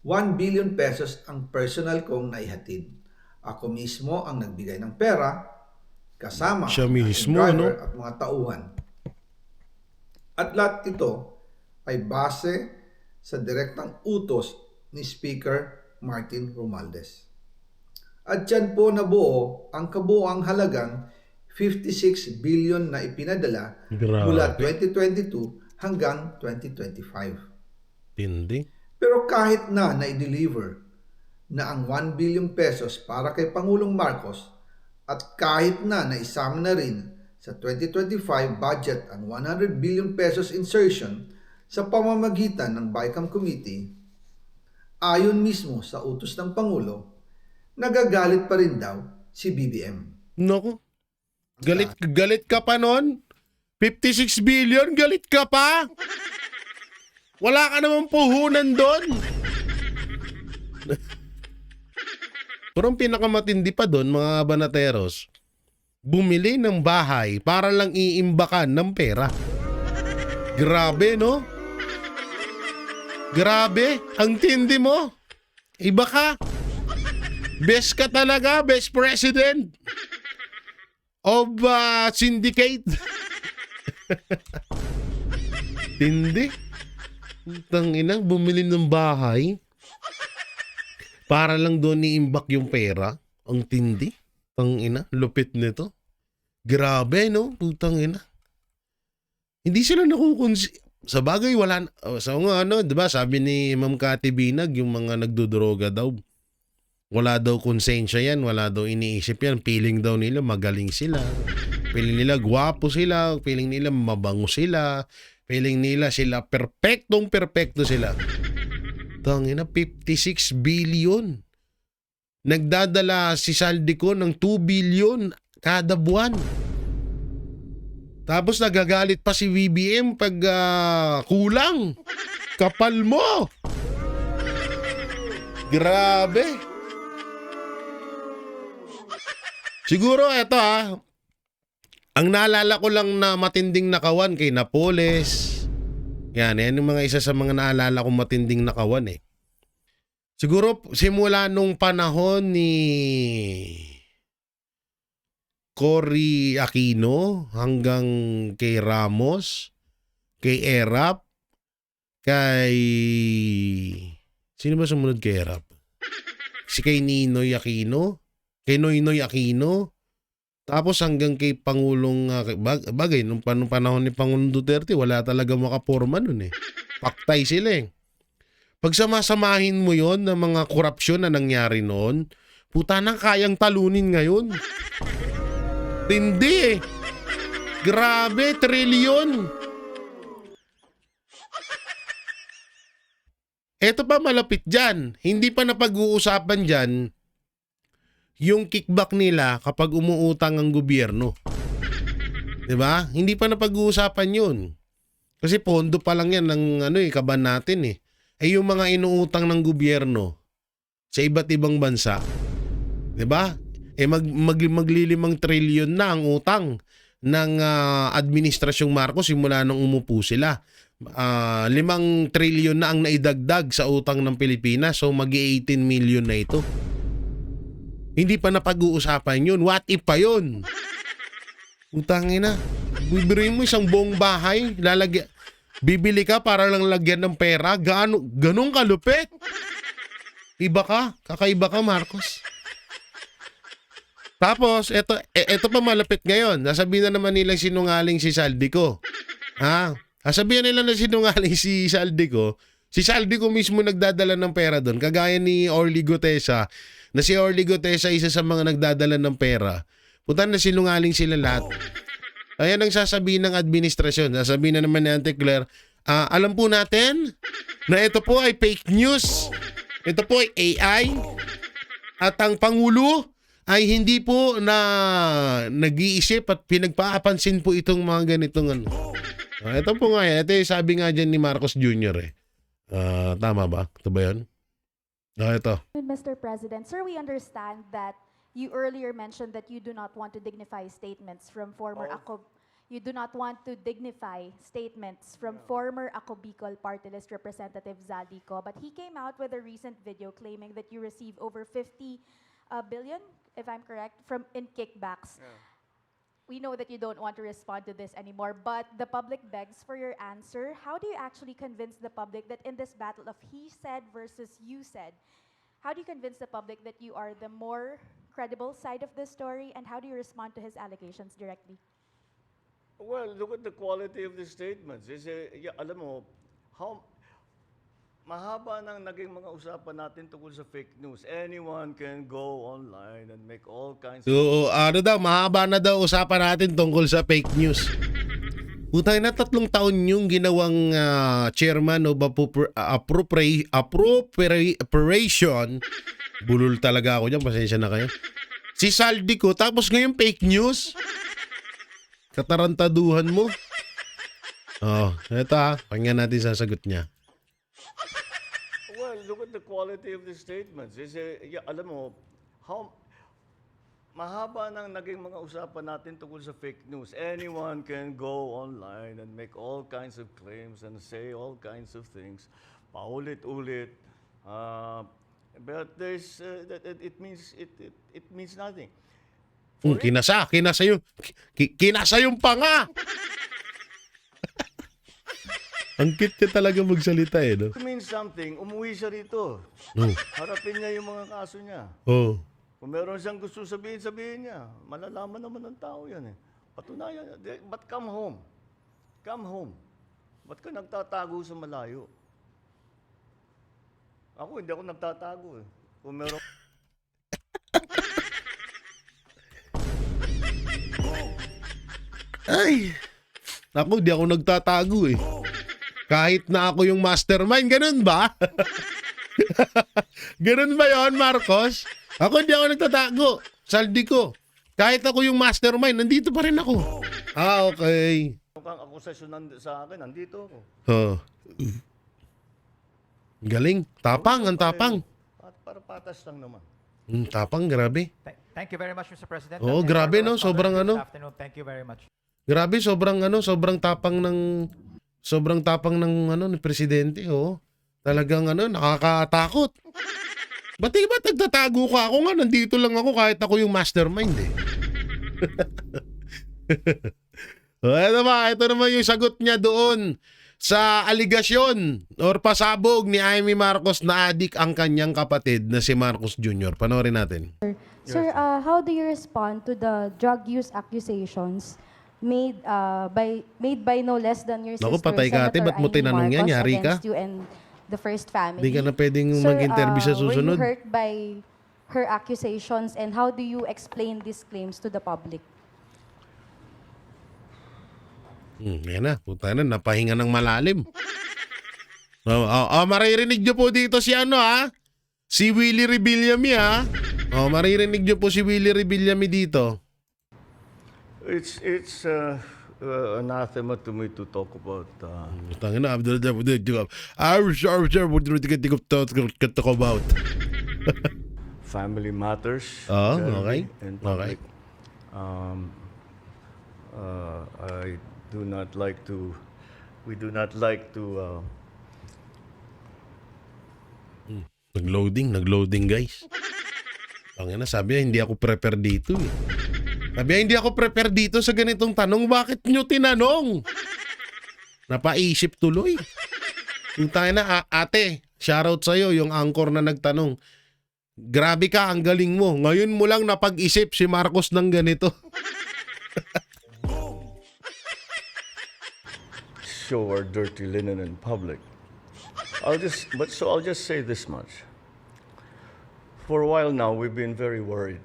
1 billion pesos ang personal kong naihatid. Ako mismo ang nagbigay ng pera, kasama Siya ang mismo, driver no? at mga tauhan. At lahat ito ay base sa direktang utos ni Speaker Martin Romualdez. At dyan po nabuo ang kabuuang halagang 56 billion na ipinadala mula 2022 hanggang 2025. Tindi. Pero kahit na na-deliver na ang 1 billion pesos para kay Pangulong Marcos at kahit na naisama na rin sa 2025 budget ang 100 billion pesos insertion sa pamamagitan ng BICAM Committee, ayon mismo sa utos ng Pangulo, nagagalit pa rin daw si BBM. Naku. Galit ka pa nun? 56 billion, galit ka pa? Wala ka namang puhunan doon. Pero ang pinakamatindi pa doon, mga banateros, bumili ng bahay para lang iimbakan ng pera. Grabe, no? Grabe, ang tindi mo. Iba ka. Best ka talaga, best president of syndicate. Tindi. Tangina, bumili ng bahay para lang doon iimbak yung pera. Ang tindi. Tangina, lupit nito. Grabe, no? Putangina. Hindi sila sa bagay, wala. Sa mga ano, diba, sabi ni Ma'am Cathy Binag, yung mga nagdudroga daw. Wala daw konsensya yan, wala daw iniisip yan. Feeling daw nila magaling sila. Feeling nila gwapo sila. Feeling nila mabango sila. Feeling nila sila perpektong-perpekto sila. Tangina, 56 billion. Nagdadala si Saldico ng 2 billion kada buwan. Tapos nagagalit pa si BBM pag kulang. Kapal mo. Grabe. Siguro eto ang naalala ko lang na matinding nakawan kay Napoles. Yan yung mga isa sa mga naalala kong matinding nakawan eh. Siguro simula nung panahon ni Cory Aquino hanggang kay Ramos, kay Erap, kay... Sino ba sumunod kay Erap? Si kay Ninoy Aquino, kay Noynoy Aquino, tapos hanggang kay Pangulong, bagay, nung panahon ni Pangulong Duterte, wala talaga makaporma nun eh. Paktay sila eh. Pag samasamahin mo yon ng mga korupsyon na nangyari noon, puta nang kayang talunin ngayon. Tindi eh. Grabe, trilyon. Eto pa malapit dyan. Hindi pa napag-uusapan dyan yung kickback nila kapag umuutang ang gobyerno. 'Di ba? Hindi pa napag-uusapan 'yun. Kasi pondo pa lang 'yan ng kaban natin eh. Yung mga inuutang ng gobyerno sa iba't ibang bansa, 'di ba? maglilimang trilyon na ang utang ng administrasyong Marcos simula nung umupo sila. 5 trilyon na ang naidagdag sa utang ng Pilipinas. So mag-18 million na ito. Hindi pa napag-uusapan yun. What if pa yun? Utangin na. Bibiruin mo isang buong bahay, bibili ka para lang lagyan ng pera. Ganun kalupit. Iba ka. Kakaiba ka, Marcos. Tapos, eto pa malapit ngayon. Nasabihin na naman nilang sinungaling si Saldico. Ha? Sabihin nila na sinungaling si Saldico. Si Saldico mismo nagdadala ng pera doon. Kagaya ni Orly Gutesa. Na si Orly Gutesa isa sa mga nagdadala ng pera. Putan na sinungaling sila lahat. Ayan ang sasabihin ng administrasyon. Sasabihin na naman ni Auntie Claire, alam po natin na ito po ay fake news. Ito po ay AI. At ang Pangulo ay hindi po na nag-iisip at pinagpapansin po itong mga ganitong ano. Ito po nga yan. Ito yung sabi nga dyan ni Marcos Jr. Tama ba? Ito ba yun? Ito. Mr. President, sir, we understand that you earlier mentioned that you do not want to dignify statements from former You do not want to dignify statements from former Ako Bicol Party List Representative Zaldico, but he came out with a recent video claiming that you received over 50 billion, if I'm correct, in kickbacks. Yeah. We know that you don't want to respond to this anymore, but the public begs for your answer. How do you actually convince the public that in this battle of he said versus you said, how do you convince the public that you are the more credible side of the story, and how do you respond to his allegations directly? Well, look at the quality of the statements. Alam mo, mahaba nang naging mga usapan natin tungkol sa fake news. Anyone can go online and make all kinds of... So, mahaba na daw usapan natin tungkol sa fake news. Utang na 3 taon yung ginawang chairman of appropriation. Bulol talaga ako dyan, pasensya na kayo. Si Saldico, tapos ngayon fake news. Katarantaduhan mo. Ito pakinggan natin sasagot niya. Well, look at the quality of the statements. Alam mo, mahaba nang naging mga usapan natin tungkol sa fake news. Anyone can go online and make all kinds of claims and say all kinds of things. Paulit-ulit. But there's it means nothing. Kinasa yung panga. Ang cute niya talaga magsalita no? It means something. Umuwi siya rito. Harapin niya yung mga kaso niya. Kung meron siyang gusto sabihin niya. Malalaman naman ng tao yan Patunayan. But come home. Come home. Ba't ka nagtatago sa malayo? Ako, hindi ako nagtatago Kung meron... Ay, naku, di ako nagtatago Kahit na ako yung mastermind, ganun ba? Ganun ba yon, Marcos? Ako di ako nagtatago. Saldico, kahit ako yung mastermind, nandito pa rin ako. Okay. Kung akusasyon sa akin, nandito ako. Galing. Tapang, ang tapang. Para patas lang naman. Tapang, grabe. Thank you very much, Mr. President. Oo, grabe no, sobrang This afternoon. Thank you very much. Grabe, sobrang tapang ng ni presidente, Talagang nakakatakot. Ba't nagtatago ka? Ako nga, nandito lang ako kahit ako yung mastermind Ito naman yung sagot niya doon sa aligasyon or pasabog ni Amy Marcos na adik ang kanyang kapatid na si Marcos Jr. Panoorin natin. Sir, how do you respond to the drug use accusations made by no less than your sister, Naku, patay ka ate, ba't mo Senator Amy tinanong yan? Marcos, Yari ka? against you and the first family? Hindi ka na pwedeng mag-interview sa susunod. Were you hurt by her accusations, and how do you explain these claims to the public? Yan na, puta na, napahinga ng malalim. Maririnig nyo po dito si si Willie Rebillamy maririnig nyo po si Willie Rebillamy dito. It's anathema to me to talk about. Tangina, what do you talk about? family matters. Oh, generally okay. in Okay. public. I do not like to. We do not like to. Nag-loading guys. Ang ina, sabi niya, hindi ako prepare dito eh. Sabi niya, hindi ako prepare dito sa ganitong tanong. Bakit nyo tinanong? Napaisip tuloy. Yung tayo na, ate, shoutout sa'yo, yung anchor na nagtanong. Grabe ka, ang galing mo. Ngayon mo lang napag-isip si Marcos ng ganito. Show our dirty linen in public. I'll just say this much. For a while now, we've been very worried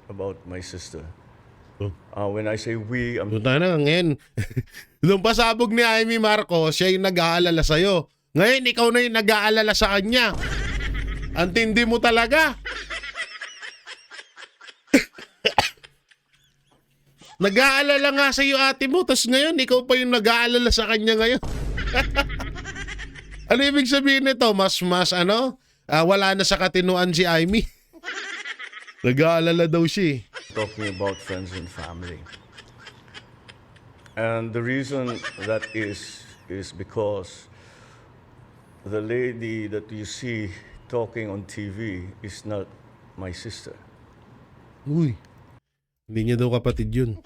about my sister. When I say we, I'm Yung tayo na, ngayon. Nung pasabog ni Amy Marcos, siya yung nag-aalala sa'yo. Ngayon, ikaw na yung nag-aalala sa kanya. Ang tindi mo talaga. Nag-aalala nga sa'yo ate mo, tas ngayon, ikaw pa yung nag-aalala sa kanya ngayon. Ano ibig sabihin nito? Mas, wala na sa katinuan si Amy. Nag-aalala daw siya eh. talking about friends and family. And the reason that is because the lady that you see talking on TV is not my sister. Uy, hindi niya daw kapatid yun.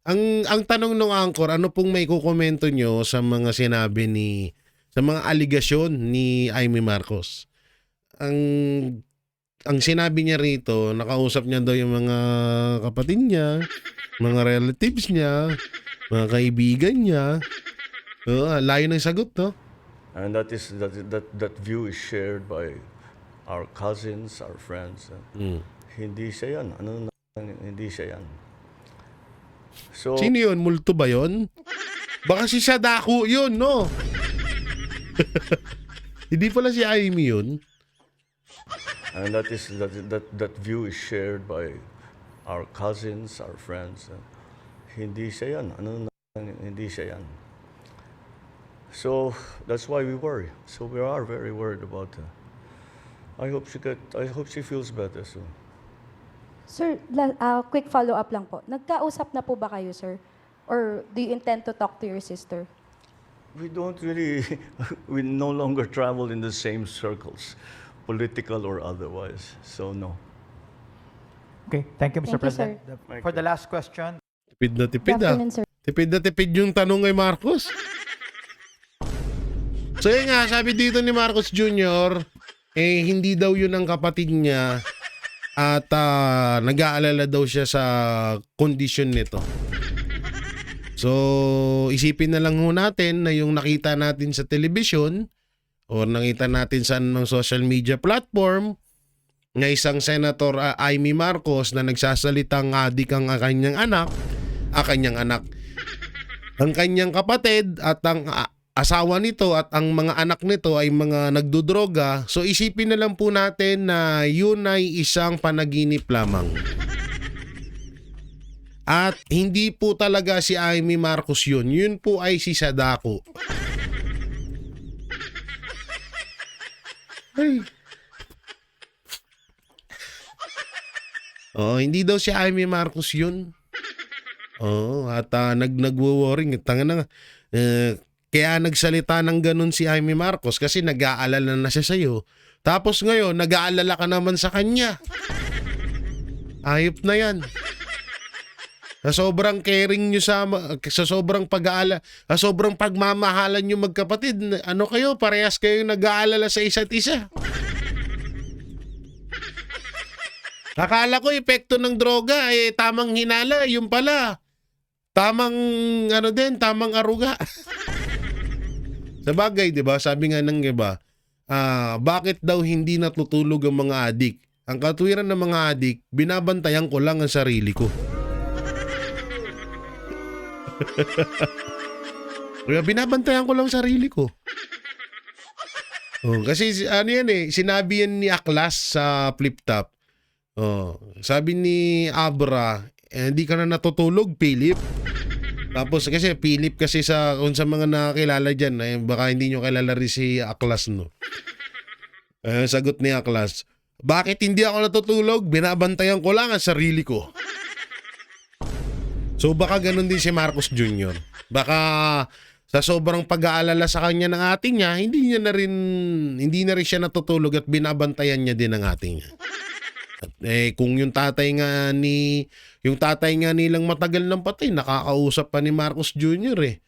Ang tanong ng anchor, ano pong may kukomento nyo sa mga sinabi sa mga aligasyon ni Amy Marcos? Ang sinabi niya rito, nakausap niya daw yung mga kapatid niya, mga relatives niya, mga kaibigan niya. Layo ng sagot, no? And that view is shared by our cousins, our friends. Hindi siya yan. Hindi siya yan. So, Sino yun? Multo ba yun? Baka si Sadako yun, no? Hindi pala si Amy yun. and that view is shared by our cousins, our friends. Hindi siya yan. Hindi siya yan. So that's why we worry. So we are very worried about her. I hope she feels better soon. Sir, quick follow-up lang po. Nagkausap na po ba kayo, sir? Or do you intend to talk to your sister? We don't really, we no longer travel in the same circles, political or otherwise. So no. Okay, thank you, Mr. Thank you, President. sir. For the last question, Tipid na tipid, Good afternoon, sir. Tipid na tipid yung tanong kay Marcos. So yun nga, sabi dito ni Marcos Jr., hindi daw yun ang kapatid niya at nag-aalala daw siya sa kondisyon nito. So, isipin na lang ho natin na yung nakita natin sa telebisyon o nakita natin sa anong social media platform na isang Senator Amy Marcos na nagsasalitang adik ang kanyang anak, ang kanyang kapatid at ang asawa nito at ang mga anak nito ay mga nagdudroga. So isipin na lang po natin na yun ay isang panaginip lamang. At hindi po talaga si Amy Marcos yun. Yun po ay si Sadako. Ay. Hindi daw si Amy Marcos yun. At nagwo-worrying. Tanga na nga. Kaya nagsalita ng ganun si Amy Marcos kasi nag-aalala na siya sa'yo. Tapos ngayon, nag-aalala ka naman sa kanya. Ayop na yan. Sa sobrang caring nyo sa sobrang sa sobrang pagmamahalan nyo magkapatid, ano kayo, parehas kayo nag-aalala sa isa't isa. Akala ko epekto ng droga, tamang hinala, yung pala. Tamang, tamang aruga. Sa bagay, di ba? Sabi nga ng iba, bakit daw hindi natutulog ang mga adik? Ang katwiran ng mga adik, binabantayan ko lang ang sarili ko. Kaya binabantayan ko lang sarili ko. Kasi sinabi yan ni Aklas sa Flip Top. Sabi ni Abra, hindi ka na natutulog, Philip. Tapos kasi Philip kasi kung sa mga nakakilala dyan, baka hindi nyo kilala rin si Aklas, no? Sagot ni Aklas, bakit hindi ako natutulog? Binabantayan ko lang ang sarili ko. So baka ganun din si Marcos Jr. Baka sa sobrang pag-aalala sa kanya ng ating niya, hindi na rin siya natutulog at binabantayan niya din ang ating niya. At, kung yung tatay nga nilang matagal ng patay, nakakausap pa ni Marcos Jr.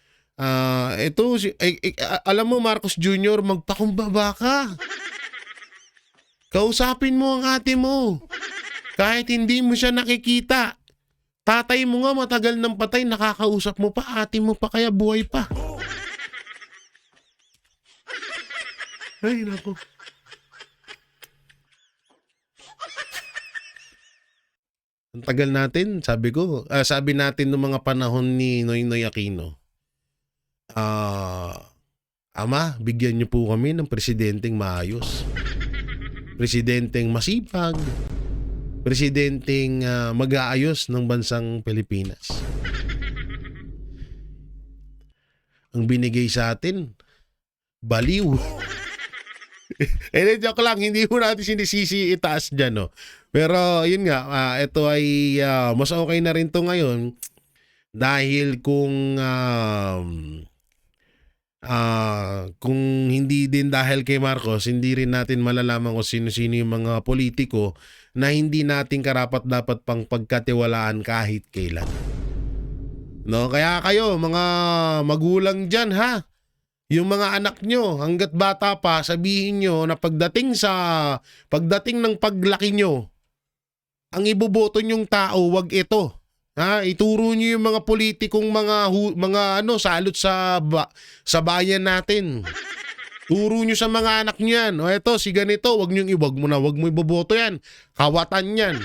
Alam mo Marcos Jr., magpakumbaba ka. Kausapin mo ang ate mo. Kahit hindi mo siya nakikita. Tatay mo nga matagal ng patay, nakakausap mo pa, ate mo pa kaya buhay pa. Ay, naku. Ang tagal natin, sabi natin noong mga panahon ni Noynoy Aquino, Ama, bigyan niyo po kami ng presidenteng maayos. Presidenteng masipag. Presidenteng mag-aayos ng bansang Pilipinas. Ang binigay sa atin, baliw. Joke lang, hindi mo natin sinisisi itaas dyan, no? Pero yun nga, ito ay mas okay na rin to ngayon dahil kung hindi din dahil kay Marcos, hindi rin natin malalaman kung sino-sino yung mga politiko na hindi natin karapat-dapat pang pagkatiwalaan kahit kailan. No, kaya kayo mga magulang dyan, ha? Yung mga anak nyo, hanggat bata pa, sabihin nyo na pagdating ng paglaki nyo, ang iboboto nyong tao, wag ito. Ha, ituro niyo yung mga politikong mga salot sa bayan natin. Turo niyo sa mga anak niyan. O eto, si ganito, wag mo iboboto yan. Kawatan yan.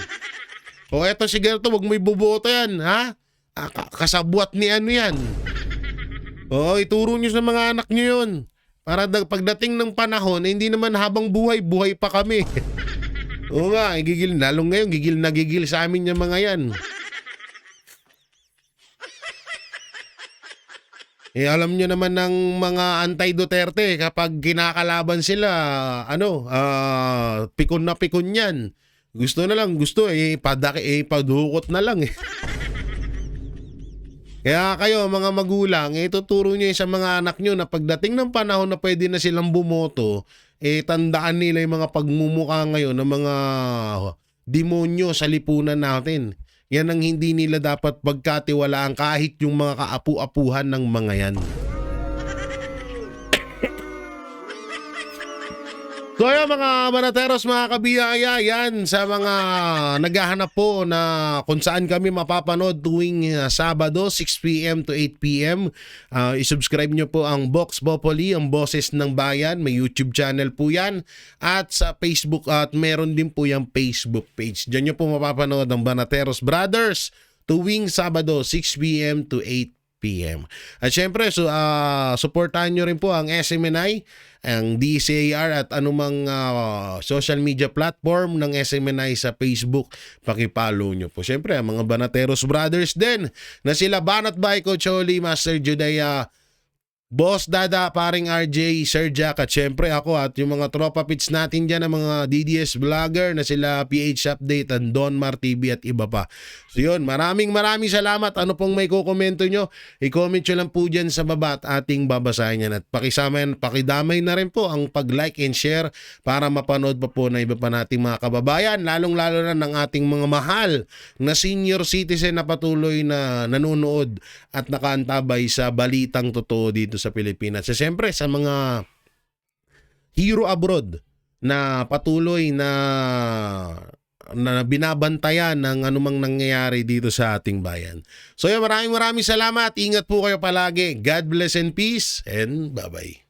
O eto, si ganito, wag mo iboboto yan, ha? Kasabwat ni ano yan. O, ituro niyo sa mga anak niyo yun. Para pagdating ng panahon, hindi naman habang buhay pa kami. Oo nga, lalong ngayon, gigil sa amin yung mga yan. Alam nyo naman ng mga anti-Duterte kapag kinakalaban sila, pikon na pikon yan. Gusto, padukot na lang. Kaya kayo mga magulang, tuturo nyo sa mga anak nyo na pagdating ng panahon na pwede na silang bumoto, tandaan nila yung mga pagmumukha ngayon ng mga demonyo sa lipunan natin. Yan ang hindi nila dapat pagkatiwalaan kahit yung mga kaapu-apuhan ng mga yan. So yan mga banateros, mga kabiyaya, yan sa mga naghahanap po na kung saan kami mapapanood tuwing Sabado 6 p.m. to 8 p.m. I-subscribe nyo po ang Vox Populi, ang Boses ng Bayan. May YouTube channel po yan. At sa Facebook, at meron din po yung Facebook page. Diyan nyo po mapapanood ang Banateros Brothers tuwing Sabado 6 p.m. to 8 p.m. At syempre, supportahan nyo rin po ang SMNI, ang DCAR at anumang social media platform ng SMNI sa Facebook. Pakipollow nyo po. Syempre, ang mga Banateros Brothers din na sila Banat Bay, Coach Oli, Master Judea, Boss Dada, Paring RJ, Sir Jack, at syempre ako at yung mga tropa pits natin dyan, ang mga DDS vlogger na sila PH Update and Donmar TV at iba pa. So yun, maraming salamat. Ano pong may kukomento nyo, i-comment nyo lang po dyan sa baba at ating babasahin yan. At pakidamay na rin po ang pag-like and share para mapanood pa po na iba pa nating mga kababayan, lalong-lalo na ng ating mga mahal na senior citizen na patuloy na nanonood at nakaantabay sa balitang totoo dito sa Pilipinas. So, siyempre sa mga hero abroad na patuloy na binabantayan ng anumang nangyayari dito sa ating bayan. So yan, maraming salamat. Ingat po kayo palagi. God bless and peace and bye-bye.